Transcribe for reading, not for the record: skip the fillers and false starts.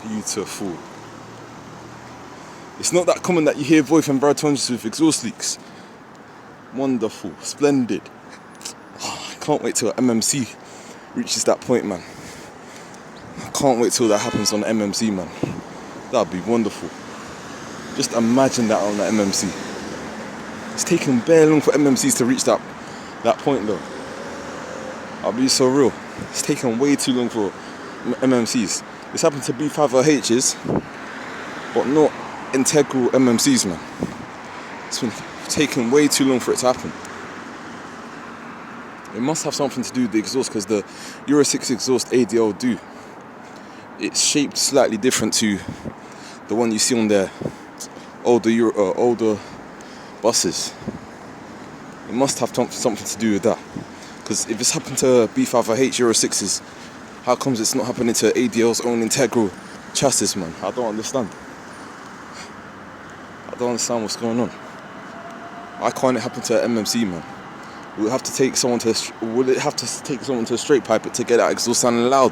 Beautiful. It's not that common that you hear voice and baritons with exhaust leaks. Wonderful, splendid. Oh, I can't wait till MMC reaches that point, man. I can't wait till that happens on the MMC, man. That'd be wonderful. Just imagine that on the MMC. It's taken bare long for MMCs to reach that point though. I'll be so real. It's taken way too long for MMCs. It's happened to B5Hs, but not integral MMCs, man. It's been taking way too long for it to happen. It must have something to do with the exhaust, because the Euro 6 exhaust ADL do. It's shaped slightly different to the one you see on their older buses. It must have something to do with that. Because if it's happened to B5H Euro 6s, how comes it's not happening to ADL's own integral chassis, man? I don't understand. I don't understand what's going on. Why can't it happen to an MMC, man? Will it have to take someone to a straight pipe to get that exhaust sounding loud?